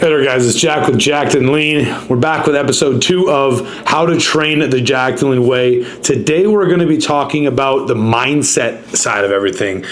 Hey there guys, it's Jack with Jacked and Lean. We're back with episode 2 of How to Train the Jacked and Lean Way. Today we're going to be talking about the mindset side of everything.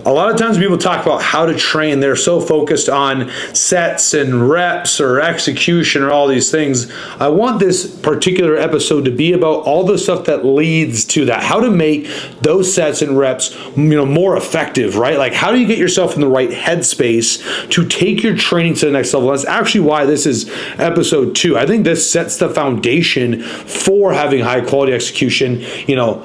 A lot of times people talk about how to train, they're so focused on sets and reps or execution or all these things. I want this particular episode to be about all the stuff that leads to that, how to make those sets and reps more effective, right? Like how do you get yourself in the right headspace to take your training to the next level? That's actually why this is episode 2. I think this sets the foundation for having high quality execution,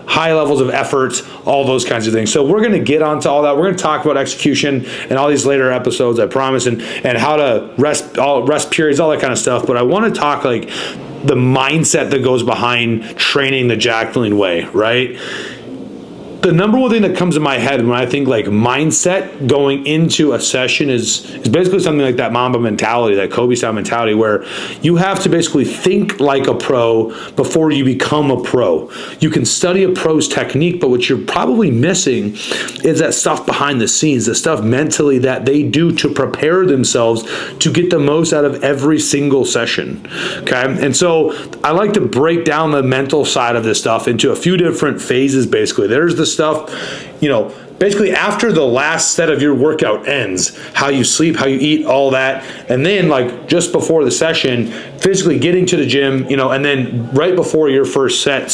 high levels of effort, all those kinds of things. So we're going to get onto all that. We're going to talk about execution and all these later episodes, I promise, and how to rest periods, all that kind of stuff. But I want to talk like the mindset that goes behind training the Jacked and Lean Way, right? The number one thing that comes to my head when I think like mindset going into a session is basically something like that Mamba mentality, that Kobe style mentality, where you have to basically think like a pro before you become a pro. You can study a pro's technique, but what you're probably missing is that stuff behind the scenes, the stuff mentally that they do to prepare themselves to get the most out of every single session. Okay. And so I like to break down the mental side of this stuff into a few different phases. Basically, there's the stuff, basically after the last set of your workout ends, how you sleep, how you eat, all that. And then like just before the session, physically getting to the gym, and then right before your first set.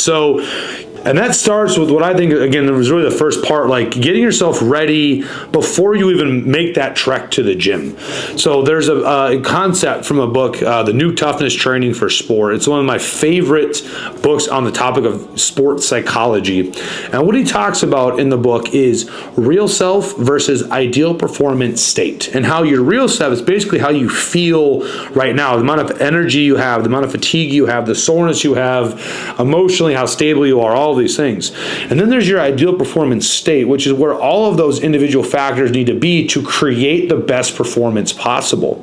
And that starts with what I think, again, was really the first part, like getting yourself ready before you even make that trek to the gym. So there's a concept from a book, The New Toughness Training for Sport. It's one of my favorite books on the topic of sports psychology. And what he talks about in the book is real self versus ideal performance state. And how your real self is basically how you feel right now, the amount of energy you have, the amount of fatigue you have, the soreness you have, emotionally, how stable you are, all these things. And then there's your ideal performance state, which is where all of those individual factors need to be to create the best performance possible.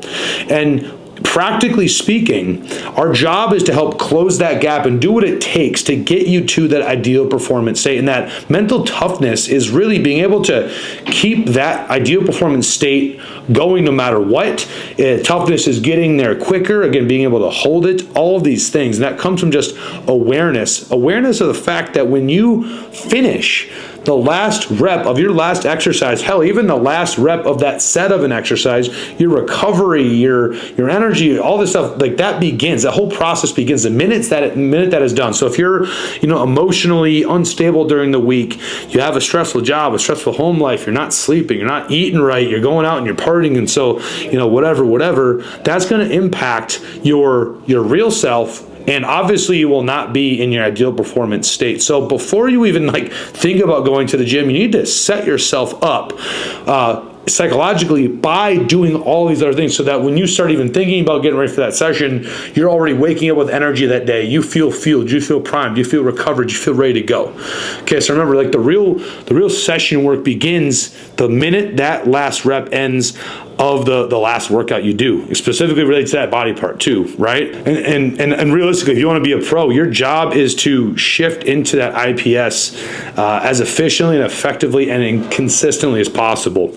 And practically speaking, our job is to help close that gap and do what it takes to get you to that ideal performance state. And that mental toughness is really being able to keep that ideal performance state going no matter what. Toughness is getting there quicker, again, being able to hold it, all of these things. And that comes from just awareness of the fact that when you finish the last rep of your last exercise, hell, even the last rep of that set of an exercise, your recovery, your energy, all this stuff, like that begins. That whole process begins the minute that is done. So if you're, emotionally unstable during the week, you have a stressful job, a stressful home life, you're not sleeping, you're not eating right, you're going out and you're partying, and so, whatever, that's going to impact your real self. And obviously you will not be in your ideal performance state. So before you even think about going to the gym, you need to set yourself up psychologically by doing all these other things, so that when you start even thinking about getting ready for that session, you're already waking up with energy that day. You feel fueled, you feel primed, you feel recovered, you feel ready to go. Okay, so remember, the real session work begins the minute that last rep ends of the last workout you do, specifically related to that body part too, right? And realistically, if you want to be a pro, your job is to shift into that IPS as efficiently and effectively and consistently as possible.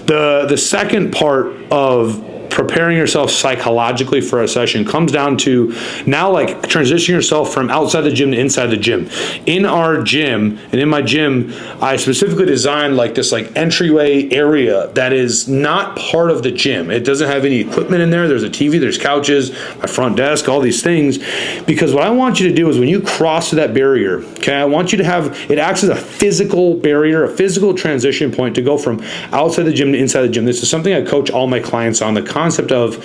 The second part of preparing yourself psychologically for a session comes down to now transitioning yourself from outside the gym to inside the gym. In our gym and in my gym, I specifically designed this entryway area that is not part of the gym. It doesn't have any equipment in there. There's a TV, there's couches, my front desk, all these things. Because what I want you to do is when you cross that barrier, okay, I want you to have, it acts as a physical barrier, a physical transition point to go from outside the gym to inside the gym. This is something I coach all my clients on, the concept of,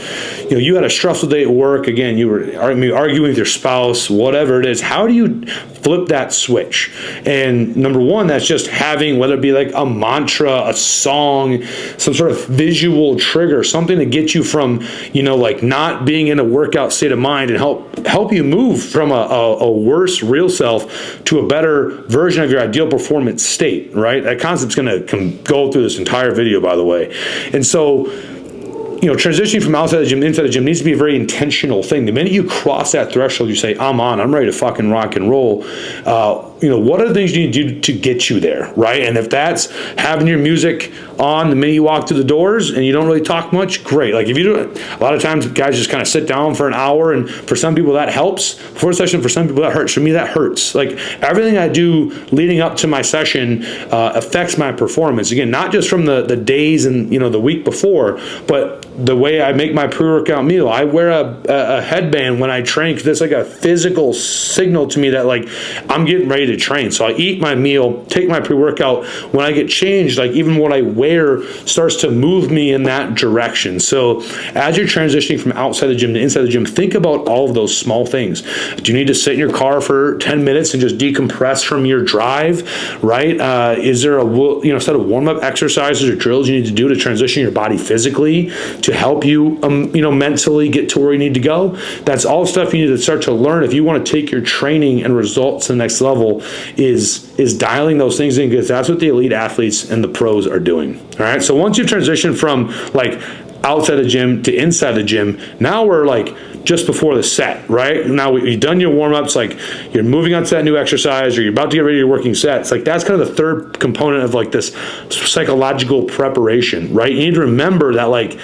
you had a stressful day at work, again, you were arguing with your spouse, whatever it is, how do you flip that switch? And number one, that's just having, whether it be a mantra, a song, some sort of visual trigger, something to get you from, not being in a workout state of mind and help you move from a worse real self to a better version of your ideal performance state, right? That concept's going to go through this entire video, by the way. And so transitioning from outside the gym to inside the gym needs to be a very intentional thing. The minute you cross that threshold, you say, I'm ready to fucking rock and roll. What are the things you need to do to get you there, right? And if that's having your music on the minute you walk through the doors and you don't really talk much, great. Like if you do it, a lot of times guys just kind of sit down for an hour, and for some people that helps. Before a session, for some people that hurts. For me, that hurts. Like everything I do leading up to my session affects my performance. Again, not just from the days and the week before, but the way I make my pre-workout meal. I wear a headband when I train because it's like a physical signal to me that like I'm getting ready to train. So I eat my meal, take my pre-workout. When I get changed, like even what I wear starts to move me in that direction. So as you're transitioning from outside the gym to inside the gym, think about all of those small things. Do you need to sit in your car for 10 minutes and just decompress from your drive, right? Is there a set of warm-up exercises or drills you need to do to transition your body physically to help you mentally get to where you need to go? That's all stuff you need to start to learn if you want to take your training and results to the next level, is dialing those things in, because that's what the elite athletes and the pros are doing. All right, so once you transition from like outside the gym to inside the gym, now we're like just before the set, right? Now you've done your warm-ups, like you're moving on to that new exercise, or you're about to get ready to your working sets. Like that's kind of the third component of like this psychological preparation, right? You need to remember that like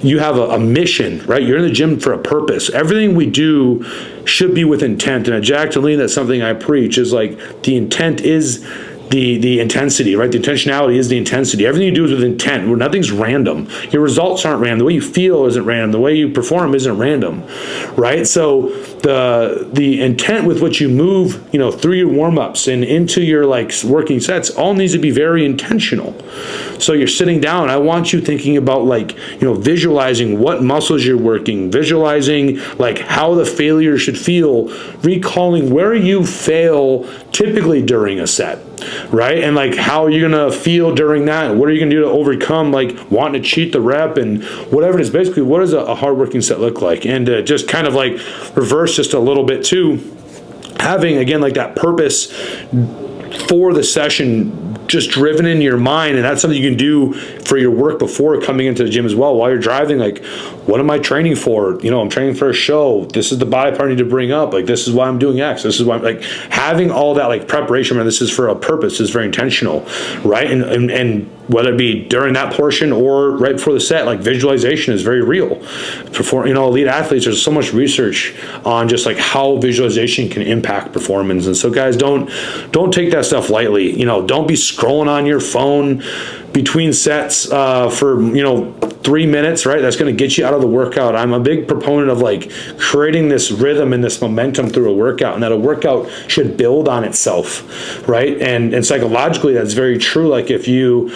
you have a mission, right? You're in the gym for a purpose. Everything we do should be with intent. And at Jacked and Lean, that's something I preach, is like the intent is the intensity, right? The intentionality is the intensity. Everything you do is with intent, where nothing's random. Your results aren't random. The way you feel isn't random. The way you perform isn't random, right? So the intent with which you move, through your warm-ups and into your like working sets all needs to be very intentional. So you're sitting down, I want you thinking about like, visualizing what muscles you're working, visualizing like how the failure should feel, recalling where you fail typically during a set, right? And like how you're gonna feel during that. What are you gonna do to overcome like wanting to cheat the rep and whatever it is? Basically, what does a hard working set look like? And just kind of like reverse just a little bit too, having again like that purpose for the session just driven in your mind. And that's something you can do for your work before coming into the gym as well. While you're driving, like, what am I training for? I'm training for a show. This is the body part I need to bring up. Like, this is why I'm doing X. This is why I'm like having all that like preparation. This is for a purpose, is very intentional, right? And whether it be during that portion or right before the set, like visualization is very real. Elite athletes, there's so much research on just like how visualization can impact performance. And so guys, don't take that stuff lightly. Don't be scrolling on your phone between sets for 3 minutes, right? That's going to get you out of the workout. I'm a big proponent of like creating this rhythm and this momentum through a workout, and that a workout should build on itself, right? And psychologically, that's very true. Like if you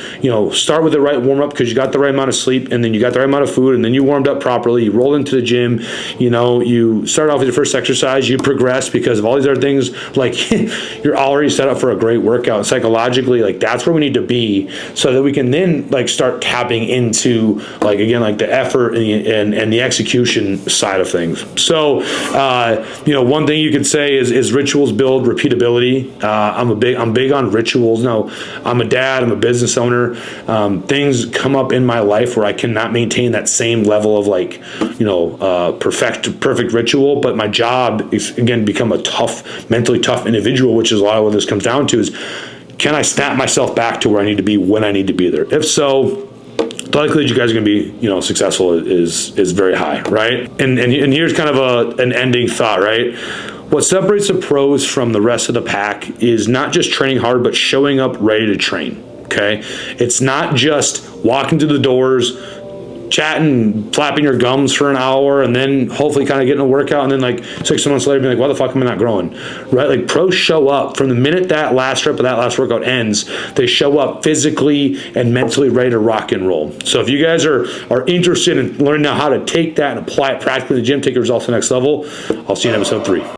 start with the right warm up because you got the right amount of sleep, and then you got the right amount of food, and then you warmed up properly, you rolled into the gym, you start off with your first exercise, you progress because of all these other things, like you're already set up for a great workout. Psychologically, like that's where we need to be, so that we can then like start tapping into like again like the effort and the execution side of things. So one thing you could say is rituals build repeatability. I'm big on rituals. Now I'm a dad, I'm a business owner. Things come up in my life where I cannot maintain that same level of like perfect ritual, but my job is again become a mentally tough individual, which is a lot of what this comes down to, is can I snap myself back to where I need to be when I need to be there? If so, the likelihood you guys are going to be, successful is very high, right? And here's kind of an ending thought, right? What separates the pros from the rest of the pack is not just training hard, but showing up ready to train. Okay, it's not just walking through the doors, chatting, flapping your gums for an hour, and then hopefully kind of getting a workout, and then like 6 months later being like, why the fuck am I not growing, right? Like pros show up from the minute that last rep of that last workout ends. They show up physically and mentally ready to rock and roll. So if you guys are interested in learning how to take that and apply it practically in the gym, take your results to the next level, I'll see you in episode 3.